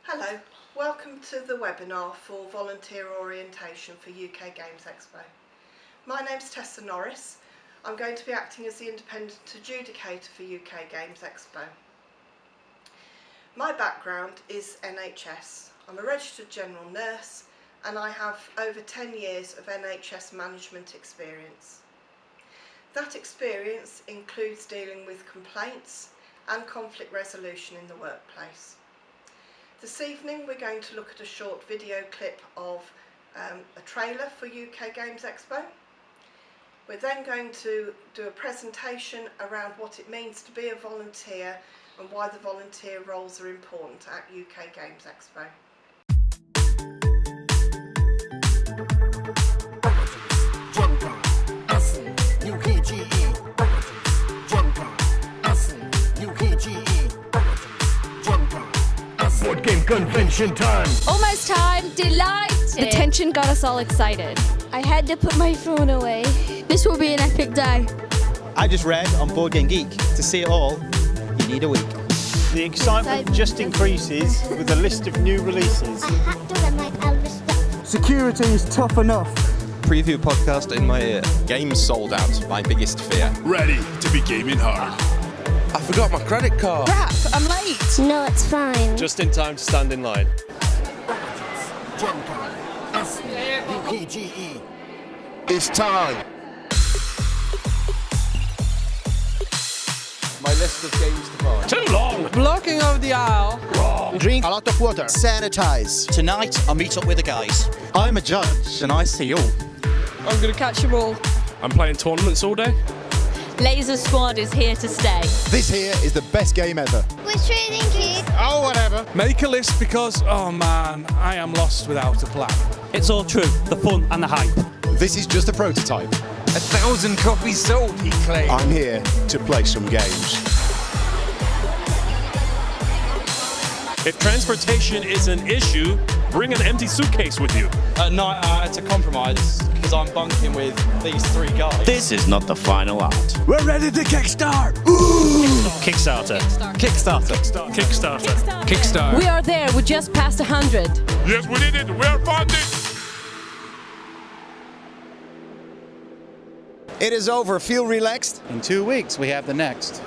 Hello, welcome to the webinar for volunteer orientation for UK Games Expo. My name's Tessa Norris. I'm going to be acting as the independent adjudicator for UK Games Expo. My background is NHS. I'm a registered general nurse and I have over 10 years of NHS management experience. That experience includes dealing with complaints and conflict resolution in the workplace. This evening we're going to look at a short video clip of a trailer for UK Games Expo. We're then going to do a presentation around what it means to be a volunteer and why the volunteer roles are important at UK Games Expo. Board game convention time! Almost time! Delighted! The tension got us all excited. I had to put my phone away. This will be an epic day. I just read on Board Game Geek, to see it all, you need a week. The excitement just increases with a list of new releases. Security is tough enough. Preview podcast in my ear. Games sold out, my biggest fear. Ready to be gaming hard. I forgot my credit card. Crap, I'm late. No, it's fine. Just in time to stand in line. It's time. My list of games to buy. Too long! Blocking of the aisle. Wrong! Drink a lot of water. Sanitize. Tonight, I'll meet up with the guys. I'm a judge, and I see all. I'm gonna catch them all. I'm playing tournaments all day. Laser Squad is here to stay. This here is the best game ever. We're trading kids. Oh, whatever. Make a list because, oh man, I am lost without a plan. It's all true, the fun and the hype. This is just a prototype. 1,000 copies sold, he claimed. I'm here to play some games. If transportation is an issue, bring an empty suitcase with you. At night, it's a compromise because I'm bunking with these three guys. This is not the final art. We're ready to kickstart! Kickstarter. Kickstarter. Kickstarter. We are there. We just passed 100. Yes, we did it! We are funded! It is over. Feel relaxed. In 2 weeks, we have the next.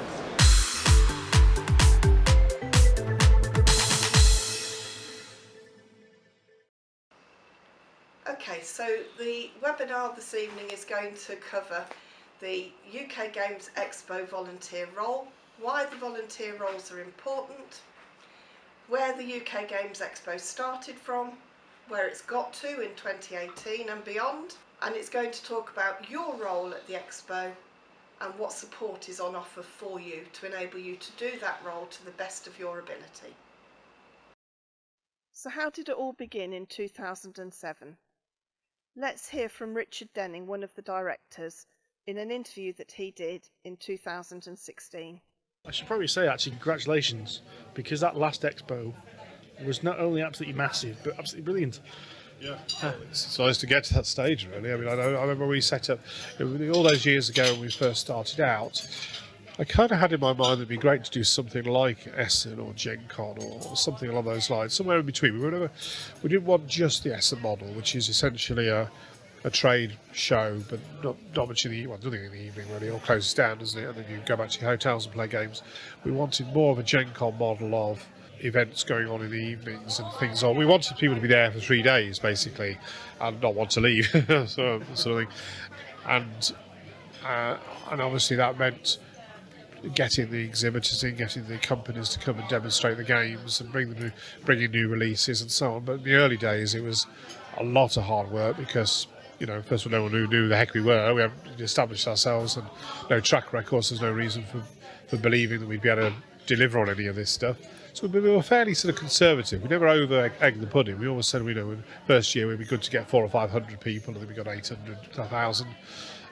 Okay, so the webinar this evening is going to cover the UK Games Expo volunteer role, why the volunteer roles are important, where the UK Games Expo started from, where it's got to in 2018 and beyond, and it's going to talk about your role at the Expo and what support is on offer for you to enable you to do that role to the best of your ability. So how did it all begin in 2007? Let's hear from Richard Denning, one of the directors, in an interview that he did in 2016. I should probably say actually congratulations, because that last Expo was not only absolutely massive but absolutely brilliant. Yeah, it's nice to get to that stage really. I mean, I remember we set up, all those years ago when we first started out, I kind of had in my mind it'd be great to do something like Essen or Gen Con or something along those lines, somewhere in between. We didn't want just the Essen model, which is essentially a trade show, but not much nothing in the evening really. It all closes down, doesn't it? And then you go back to your hotels and play games. We wanted more of a Gen Con model of events going on in the evenings and things on. We wanted people to be there for 3 days basically and not want to leave, so sort of thing. And obviously that meant getting the exhibitors in, getting the companies to come and demonstrate the games and bringing new releases and so on. But in the early days it was a lot of hard work because, first of all, no one knew who the heck we were. We hadn't established ourselves and no track records. There's no reason for believing that we'd be able to deliver on any of this stuff. So we were fairly sort of conservative. We never over-egged the pudding. We always said, in the first year we'd be good to get 400 or 500 people, and then we got 800, 1,000.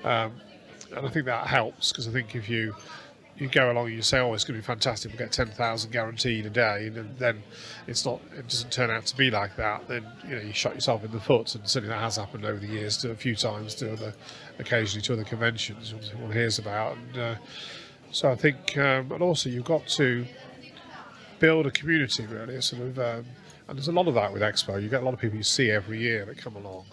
And I think that helps, because I think if you go along and you say, it's going to be fantastic, we'll get 10,000 guaranteed a day, and then it doesn't turn out to be like that, then you shot yourself in the foot. And certainly that has happened over the years a few times occasionally to other conventions one hears about. And so I think, and also you've got to build a community really, a sort of And there's a lot of that with Expo. You get a lot of people you see every year that come along,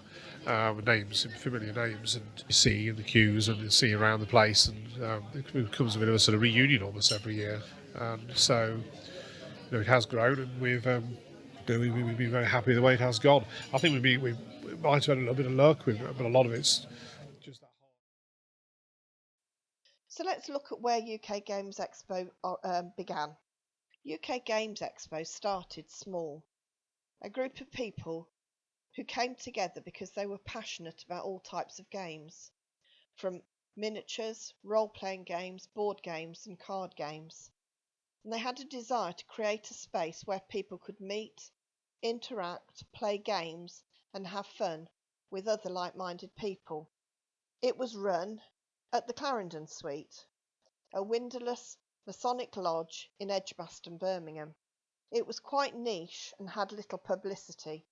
names, familiar names, and you see in the queues and you see around the place, and it becomes a bit of a sort of reunion almost every year. And so, it has grown, and we've been very happy with the way it has gone. I think we might have had a little bit of luck with it, but a lot of it's just that. So let's look at where UK Games Expo began. UK Games Expo started small. A group of people who came together because they were passionate about all types of games, from miniatures, role-playing games, board games and card games. And they had a desire to create a space where people could meet, interact, play games and have fun with other like-minded people. It was run at the Clarendon Suite, a windowless Masonic lodge in Edgbaston, Birmingham. It was quite niche and had little publicity.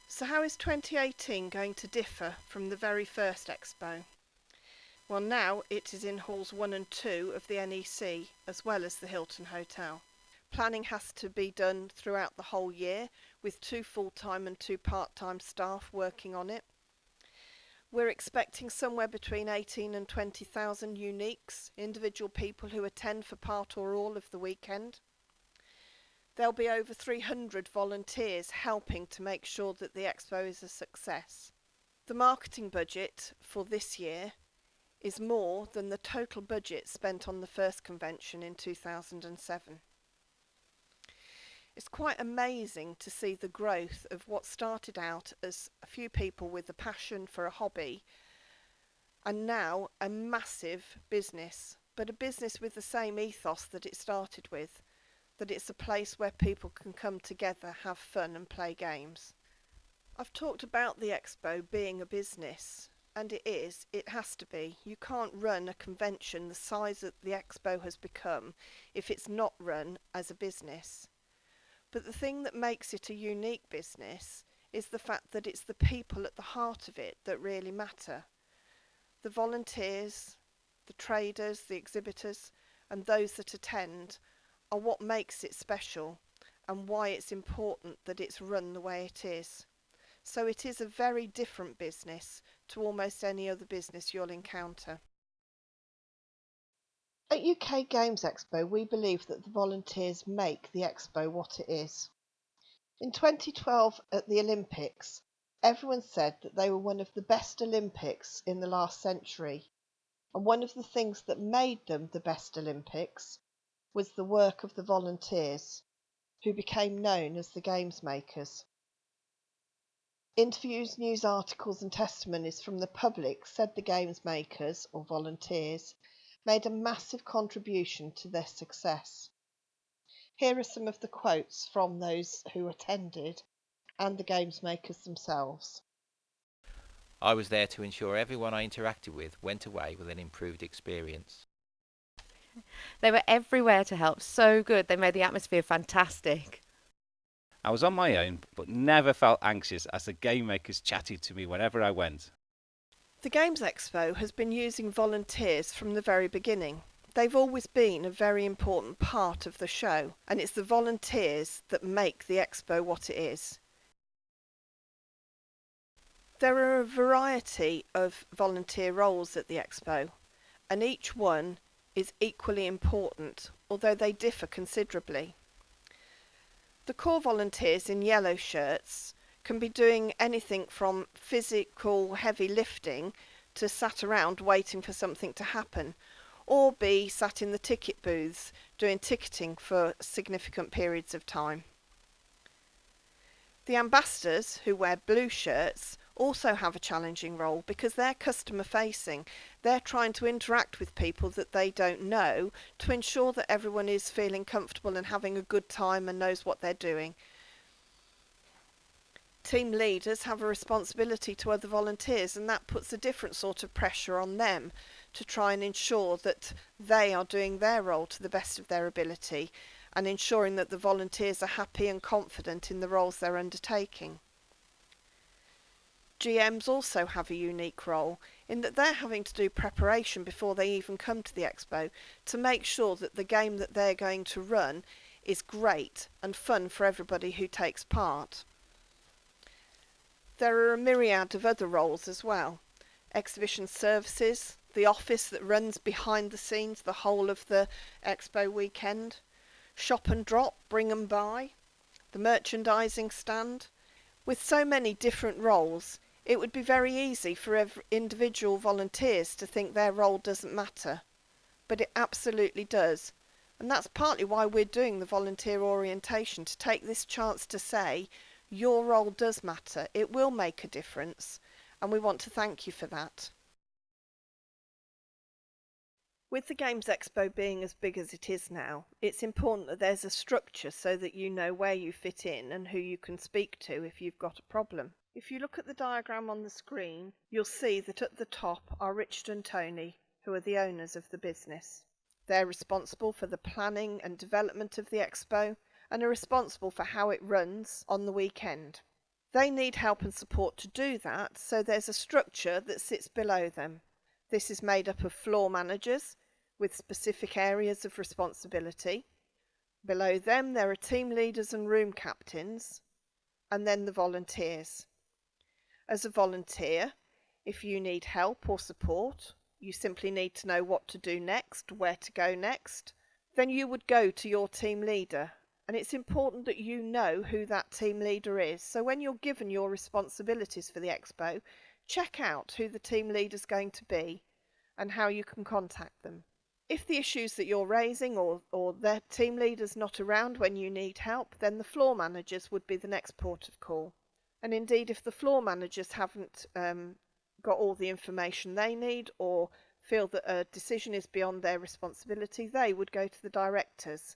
So how is 2018 going to differ from the very first Expo? Well, now it is in halls 1 and 2 of the NEC as well as the Hilton Hotel. Planning has to be done throughout the whole year with 2 full-time and 2 part-time staff working on it. We're expecting somewhere between 18 and 20,000 uniques, individual people who attend for part or all of the weekend. There'll be over 300 volunteers helping to make sure that the Expo is a success. The marketing budget for this year is more than the total budget spent on the first convention in 2007. It's quite amazing to see the growth of what started out as a few people with a passion for a hobby and now a massive business, but a business with the same ethos that it started with, that it's a place where people can come together, have fun and play games. I've talked about the Expo being a business, and it is, it has to be. You can't run a convention the size that the Expo has become if it's not run as a business. But the thing that makes it a unique business is the fact that it's the people at the heart of it that really matter. The volunteers, the traders, the exhibitors, and those that attend are what makes it special and why it's important that it's run the way it is. So it is a very different business to almost any other business you'll encounter. At UK Games Expo, we believe that the volunteers make the Expo what it is. In 2012 at the Olympics, everyone said that they were one of the best Olympics in the last century. And one of the things that made them the best Olympics was the work of the volunteers, who became known as the games makers. Interviews, news articles and testimonies from the public said the games makers, or volunteers, made a massive contribution to their success. Here are some of the quotes from those who attended and the games makers themselves. I was there to ensure everyone I interacted with went away with an improved experience. They were everywhere to help, so good. They made the atmosphere fantastic. I was on my own, but never felt anxious as the game makers chatted to me whenever I went. The Games Expo has been using volunteers from the very beginning. They've always been a very important part of the show, and it's the volunteers that make the Expo what it is. There are a variety of volunteer roles at the Expo, and each one is equally important, although they differ considerably. The core volunteers in yellow shirts can be doing anything from physical heavy lifting to sat around waiting for something to happen, or be sat in the ticket booths doing ticketing for significant periods of time. The ambassadors, who wear blue shirts, also have a challenging role because they're customer facing. They're trying to interact with people that they don't know to ensure that everyone is feeling comfortable and having a good time and knows what they're doing. Team leaders have a responsibility to other volunteers, and that puts a different sort of pressure on them to try and ensure that they are doing their role to the best of their ability and ensuring that the volunteers are happy and confident in the roles they're undertaking. GMs also have a unique role in that they're having to do preparation before they even come to the Expo to make sure that the game that they're going to run is great and fun for everybody who takes part. There are a myriad of other roles as well. Exhibition services, the office that runs behind the scenes the whole of the expo weekend, shop and drop, bring and buy, the merchandising stand. With so many different roles, it would be very easy for individual volunteers to think their role doesn't matter, but it absolutely does. And that's partly why we're doing the volunteer orientation, to take this chance to say your role does matter, it will make a difference, and we want to thank you for that. With the Games Expo being as big as it is now, it's important that there's a structure so that you know where you fit in and who you can speak to if you've got a problem. If you look at the diagram on the screen, you'll see that at the top are Richard and Tony, who are the owners of the business. They're responsible for the planning and development of the expo and are responsible for how it runs on the weekend. They need help and support to do that, so there's a structure that sits below them. This is made up of floor managers with specific areas of responsibility. Below them there are team leaders and room captains, and then the volunteers. As a volunteer, if you need help or support, you simply need to know what to do next, where to go next, then you would go to your team leader. And it's important that you know who that team leader is. So when you're given your responsibilities for the expo, check out who the team leader's going to be and how you can contact them. If the issues that you're raising or their team leader's not around when you need help, then the floor managers would be the next port of call. And indeed, if the floor managers haven't got all the information they need or feel that a decision is beyond their responsibility, they would go to the directors.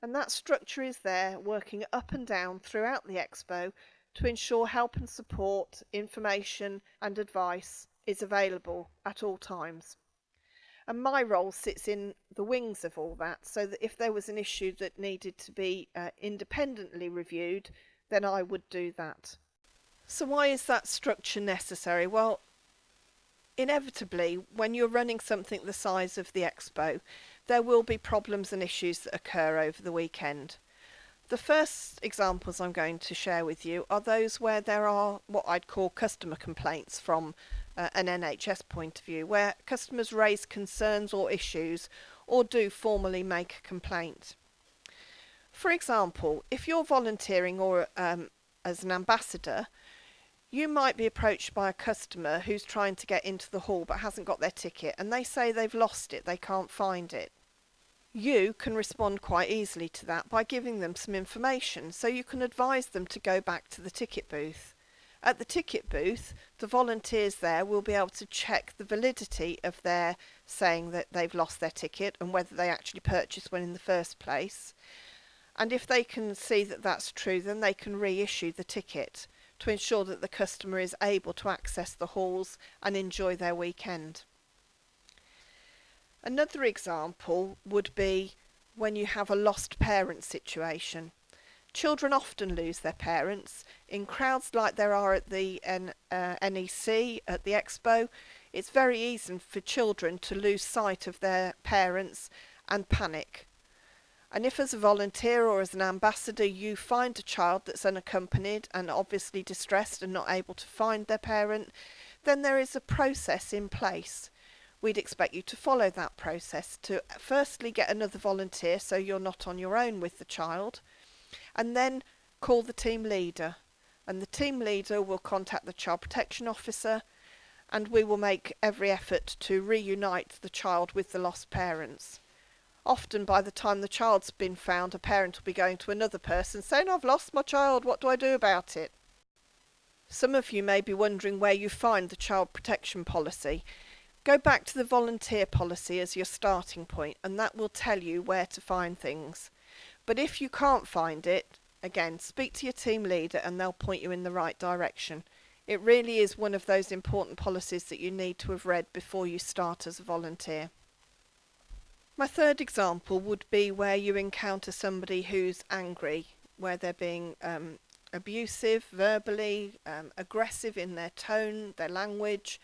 And that structure is there, working up and down throughout the expo to ensure help and support, information and advice is available at all times. And my role sits in the wings of all that, so that if there was an issue that needed to be independently reviewed, then I would do that. So why is that structure necessary? Well, inevitably, when you're running something the size of the expo, there will be problems and issues that occur over the weekend. The first examples I'm going to share with you are those where there are what I'd call customer complaints from an NHS point of view, where customers raise concerns or issues or do formally make a complaint. For example, if you're volunteering or as an ambassador, you might be approached by a customer who's trying to get into the hall but hasn't got their ticket, and they say they've lost it, they can't find it. You can respond quite easily to that by giving them some information, so you can advise them to go back to the ticket booth. At the ticket booth, the volunteers there will be able to check the validity of their saying that they've lost their ticket and whether they actually purchased one in the first place. And if they can see that that's true, then they can reissue the ticket to ensure that the customer is able to access the halls and enjoy their weekend. Another example would be when you have a lost parent situation. Children often lose their parents. In crowds like there are at the NEC, at the Expo, it's very easy for children to lose sight of their parents and panic. And if as a volunteer or as an ambassador you find a child that's unaccompanied and obviously distressed and not able to find their parent, then there is a process in place. We'd expect you to follow that process to firstly get another volunteer so you're not on your own with the child, and then call the team leader. And the team leader will contact the child protection officer, and we will make every effort to reunite the child with the lost parents. Often by the time the child's been found, a parent will be going to another person saying, "I've lost my child, what do I do about it?" Some of you may be wondering where you find the child protection policy. Go back to the volunteer policy as your starting point, and that will tell you where to find things. But if you can't find it, again, speak to your team leader and they'll point you in the right direction. It really is one of those important policies that you need to have read before you start as a volunteer. My third example would be where you encounter somebody who's angry, where they're being abusive, verbally, aggressive in their tone, their language,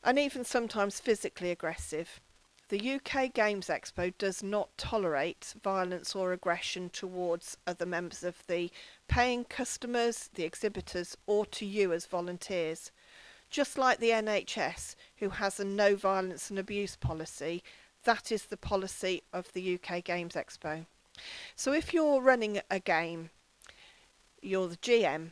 and even sometimes physically aggressive. The UK Games Expo does not tolerate violence or aggression towards other members of the paying customers, the exhibitors, or to you as volunteers. Just like the NHS, who has a no violence and abuse policy, that is the policy of the UK Games Expo. So if you're running a game, you're the GM,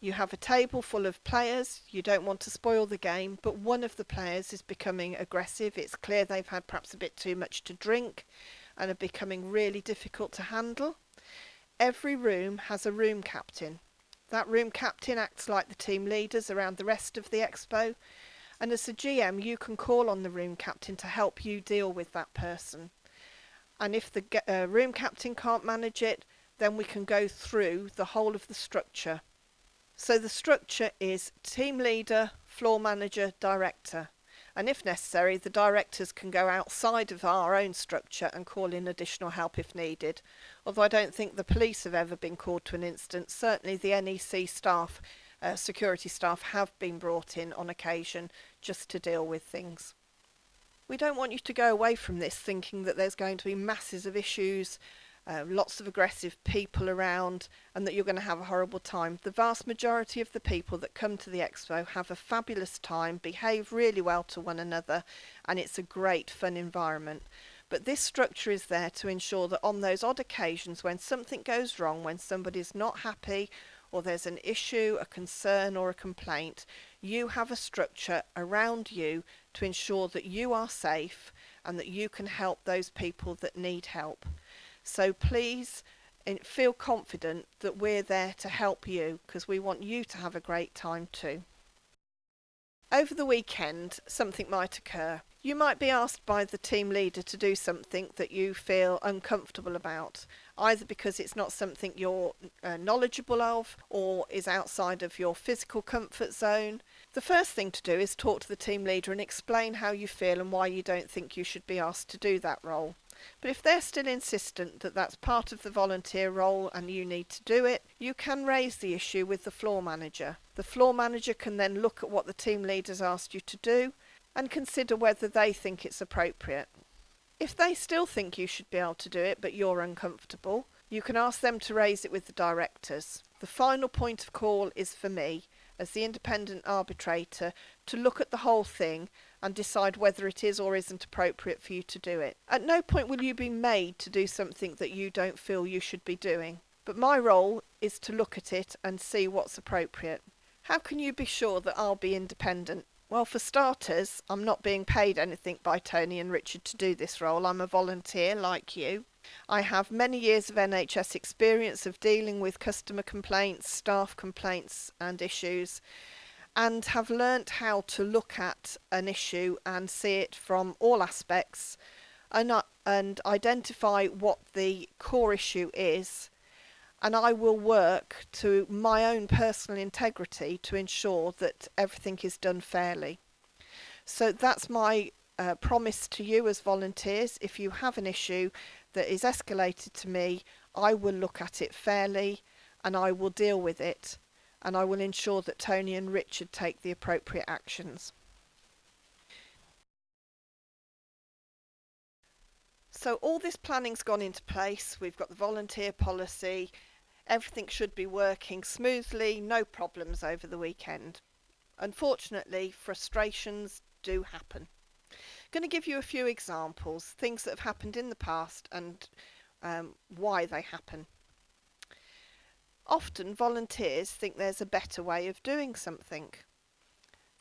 you have a table full of players, you don't want to spoil the game, but one of the players is becoming aggressive, it's clear they've had perhaps a bit too much to drink and are becoming really difficult to handle. Every room has a room captain. That room captain acts like the team leaders around the rest of the expo, and as a GM you can call on the room captain to help you deal with that person. And if the room captain can't manage it, then we can go through the whole of the structure. So the structure is team leader, floor manager, director. And if necessary, the directors can go outside of our own structure and call in additional help if needed. Although I don't think the police have ever been called to an instance, certainly the NEC staff, security staff have been brought in on occasion just to deal with things. We don't want you to go away from this thinking that there's going to be masses of issues, lots of aggressive people around, and that you're going to have a horrible time. The vast majority of the people that come to the expo have a fabulous time, behave really well to one another, and it's a great fun environment. But this structure is there to ensure that on those odd occasions when something goes wrong, when somebody's not happy, or there's an issue, a concern or a complaint, you have a structure around you to ensure that you are safe and that you can help those people that need help. So please feel confident that we're there to help you, because we want you to have a great time too. Over the weekend, something might occur. You might be asked by the team leader to do something that you feel uncomfortable about, either because it's not something you're knowledgeable of or is outside of your physical comfort zone. The first thing to do is talk to the team leader and explain how you feel and why you don't think you should be asked to do that role. But if they're still insistent that that's part of the volunteer role and you need to do it, you can raise the issue with the floor manager. The floor manager can then look at what the team leader's asked you to do and consider whether they think it's appropriate. If they still think you should be able to do it but you're uncomfortable, you can ask them to raise it with the directors. The final point of call is for me, as the independent arbitrator, to look at the whole thing and decide whether it is or isn't appropriate for you to do it. At no point will you be made to do something that you don't feel you should be doing, but my role is to look at it and see what's appropriate. How can you be sure that I'll be independent? Well, for starters, I'm not being paid anything by Tony and Richard to do this role. I'm a volunteer like you. I have many years of NHS experience of dealing with customer complaints, staff complaints and issues, and have learnt how to look at an issue and see it from all aspects and identify what the core issue is. And I will work to my own personal integrity to ensure that everything is done fairly. So that's my promise to you as volunteers. If you have an issue that is escalated to me, I will look at it fairly and I will deal with it, and I will ensure that Tony and Richard take the appropriate actions. So all this planning's gone into place. We've got the volunteer policy. Everything should be working smoothly, no problems over the weekend. Unfortunately, frustrations do happen. I'm going to give you a few examples, things that have happened in the past and why they happen. Often volunteers think there's a better way of doing something.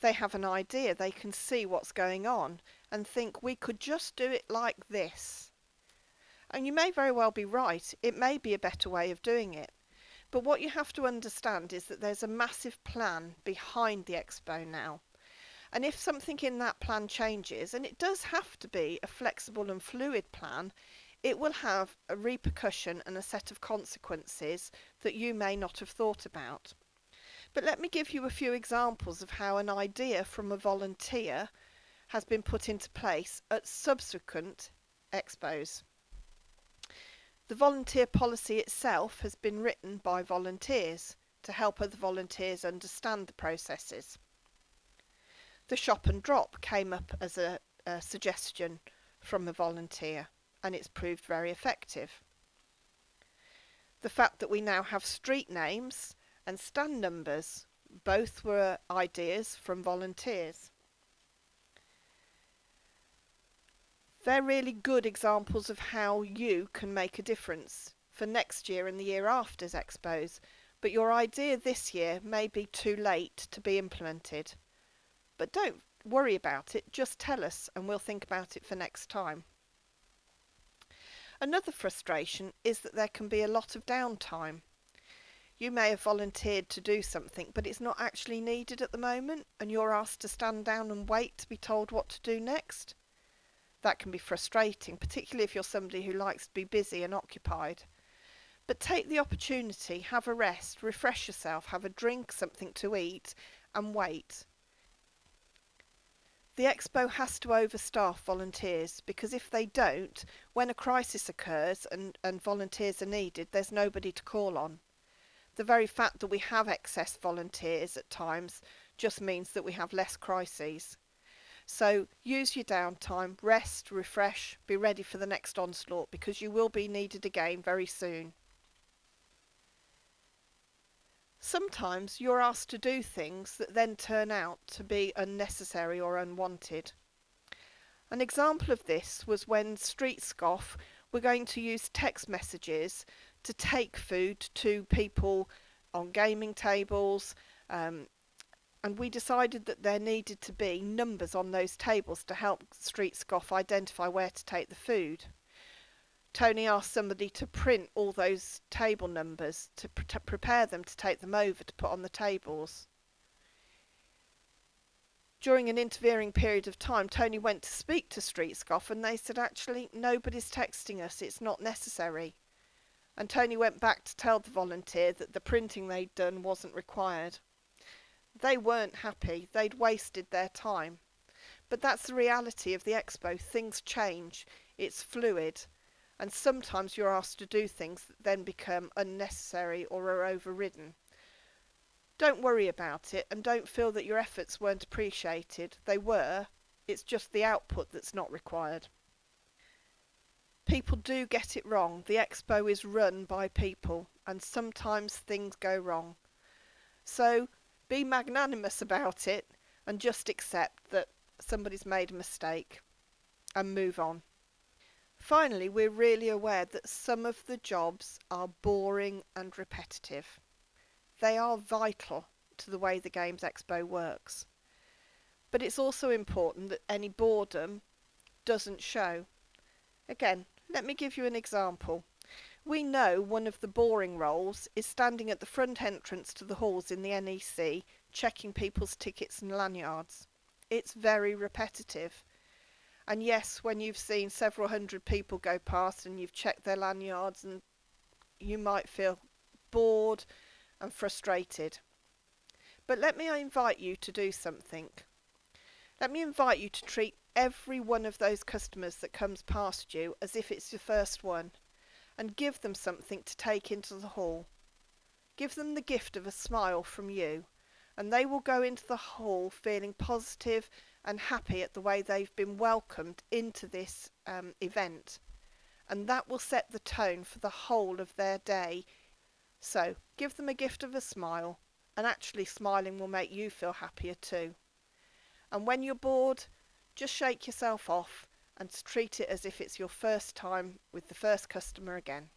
They have an idea, they can see what's going on and think we could just do it like this. And you may very well be right, it may be a better way of doing it. But what you have to understand is that there's a massive plan behind the expo now. And if something in that plan changes, and it does have to be a flexible and fluid plan, it will have a repercussion and a set of consequences that you may not have thought about. But let me give you a few examples of how an idea from a volunteer has been put into place at subsequent expos. The volunteer policy itself has been written by volunteers to help other volunteers understand the processes. The shop and drop came up as a suggestion from a volunteer, and it's proved very effective. The fact that we now have street names and stand numbers, both were ideas from volunteers. They're really good examples of how you can make a difference for next year and the year after's expos, but your idea this year may be too late to be implemented. But don't worry about it, just tell us and we'll think about it for next time. Another frustration is that there can be a lot of downtime. You may have volunteered to do something, but it's not actually needed at the moment, and you're asked to stand down and wait to be told what to do next. That can be frustrating, particularly if you're somebody who likes to be busy and occupied. But take the opportunity, have a rest, refresh yourself, have a drink, something to eat, and wait. The Expo has to overstaff volunteers, because if they don't, when a crisis occurs and volunteers are needed, there's nobody to call on. The very fact that we have excess volunteers at times just means that we have less crises. So use your downtime, rest, refresh, be ready for the next onslaught, because you will be needed again very soon. Sometimes you're asked to do things that then turn out to be unnecessary or unwanted. An example of this was when Street Scoff were going to use text messages to take food to people on gaming tables, and we decided that there needed to be numbers on those tables to help Street Scoff identify where to take the food. Tony asked somebody to print all those table numbers to prepare them to take them over to put on the tables. During an intervening period of time, Tony went to speak to Street Scoff and they said, actually, nobody's texting us, it's not necessary. And Tony went back to tell the volunteer that the printing they'd done wasn't required. They weren't happy, they'd wasted their time. But that's the reality of the Expo, things change, it's fluid. And sometimes you're asked to do things that then become unnecessary or are overridden. Don't worry about it and don't feel that your efforts weren't appreciated. They were. It's just the output that's not required. People do get it wrong. The Expo is run by people and sometimes things go wrong. So be magnanimous about it and just accept that somebody's made a mistake and move on. Finally, we're really aware that some of the jobs are boring and repetitive. They are vital to the way the Games Expo works. But it's also important that any boredom doesn't show. Again, let me give you an example. We know one of the boring roles is standing at the front entrance to the halls in the NEC, checking people's tickets and lanyards. It's very repetitive. And yes, when you've seen several hundred people go past and you've checked their lanyards, and you might feel bored and frustrated. But let me invite you to do something. Let me invite you to treat every one of those customers that comes past you as if it's your first one, and give them something to take into the hall. Give them the gift of a smile from you, and they will go into the hall feeling positive and happy at the way they've been welcomed into this event, and that will set the tone for the whole of their day. So give them a gift of a smile, and actually smiling will make you feel happier too. And when you're bored, just shake yourself off and treat it as if it's your first time with the first customer again.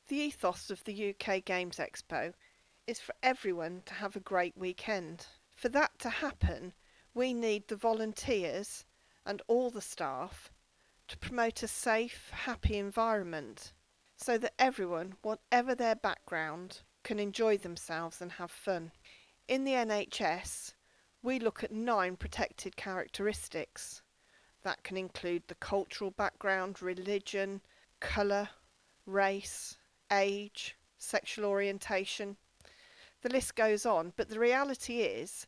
The ethos of the UK Games Expo is for everyone to have a great weekend. For that to happen, we need the volunteers and all the staff to promote a safe, happy environment so that everyone, whatever their background, can enjoy themselves and have fun. In the NHS, we look at 9 protected characteristics. That can include the cultural background, religion, colour, race, age, sexual orientation. The list goes on, but the reality is,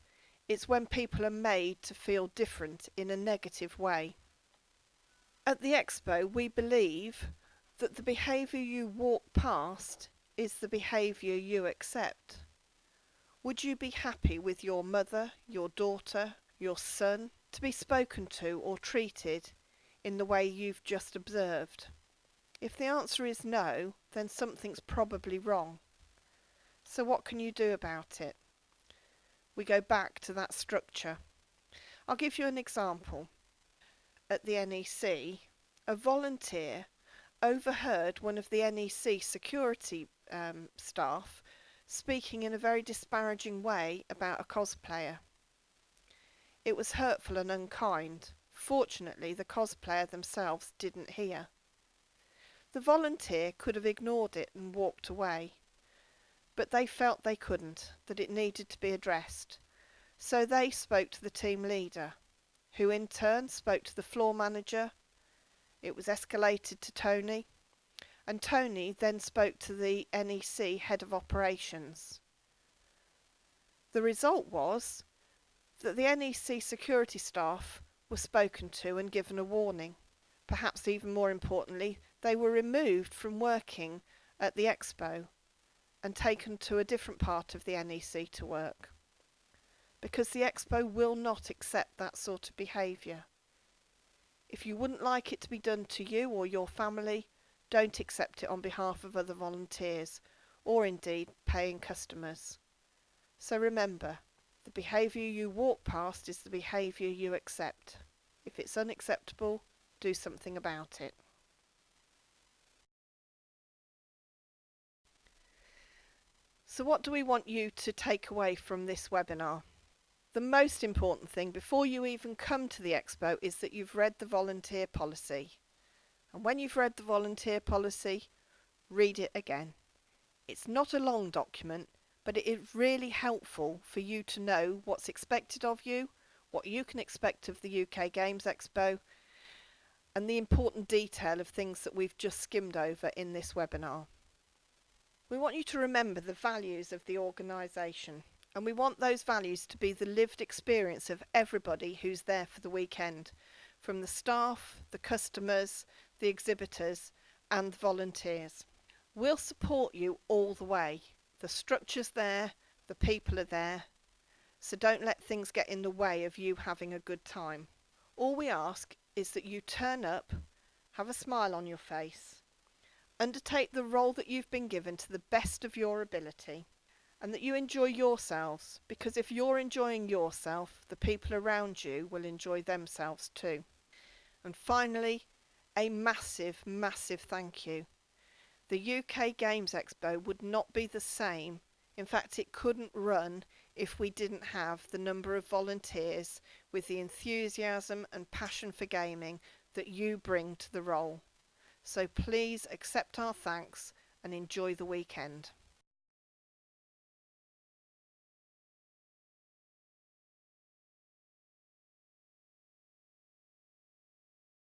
it's when people are made to feel different in a negative way. At the Expo, we believe that the behaviour you walk past is the behaviour you accept. Would you be happy with your mother, your daughter, your son, to be spoken to or treated in the way you've just observed? If the answer is no, then something's probably wrong. So what can you do about it? We go back to that structure. I'll give you an example. At the NEC, a volunteer overheard one of the NEC security staff speaking in a very disparaging way about a cosplayer. It was hurtful and unkind. Fortunately, the cosplayer themselves didn't hear. The volunteer could have ignored it and walked away, but they felt they couldn't, that it needed to be addressed. So they spoke to the team leader, who in turn spoke to the floor manager. It was escalated to Tony, and Tony then spoke to the NEC head of operations. The result was that the NEC security staff were spoken to and given a warning. Perhaps even more importantly, they were removed from working at the Expo and taken to a different part of the NEC to work, because the Expo will not accept that sort of behaviour. If you wouldn't like it to be done to you or your family, don't accept it on behalf of other volunteers or indeed paying customers. So remember, the behaviour you walk past is the behaviour you accept. If it's unacceptable, do something about it. So what do we want you to take away from this webinar? The most important thing before you even come to the Expo is that you've read the volunteer policy. And when you've read the volunteer policy, read it again. It's not a long document, but it is really helpful for you to know what's expected of you, what you can expect of the UK Games Expo, and the important detail of things that we've just skimmed over in this webinar. We want you to remember the values of the organisation, and we want those values to be the lived experience of everybody who's there for the weekend, from the staff, the customers, the exhibitors and the volunteers. We'll support you all the way. The structure's there, the people are there, so don't let things get in the way of you having a good time. All we ask is that you turn up, have a smile on your face, undertake the role that you've been given to the best of your ability, and that you enjoy yourselves, because if you're enjoying yourself, the people around you will enjoy themselves too. And finally, a massive, massive thank you. The UK Games Expo would not be the same. In fact, it couldn't run if we didn't have the number of volunteers with the enthusiasm and passion for gaming that you bring to the role. So please accept our thanks and enjoy the weekend.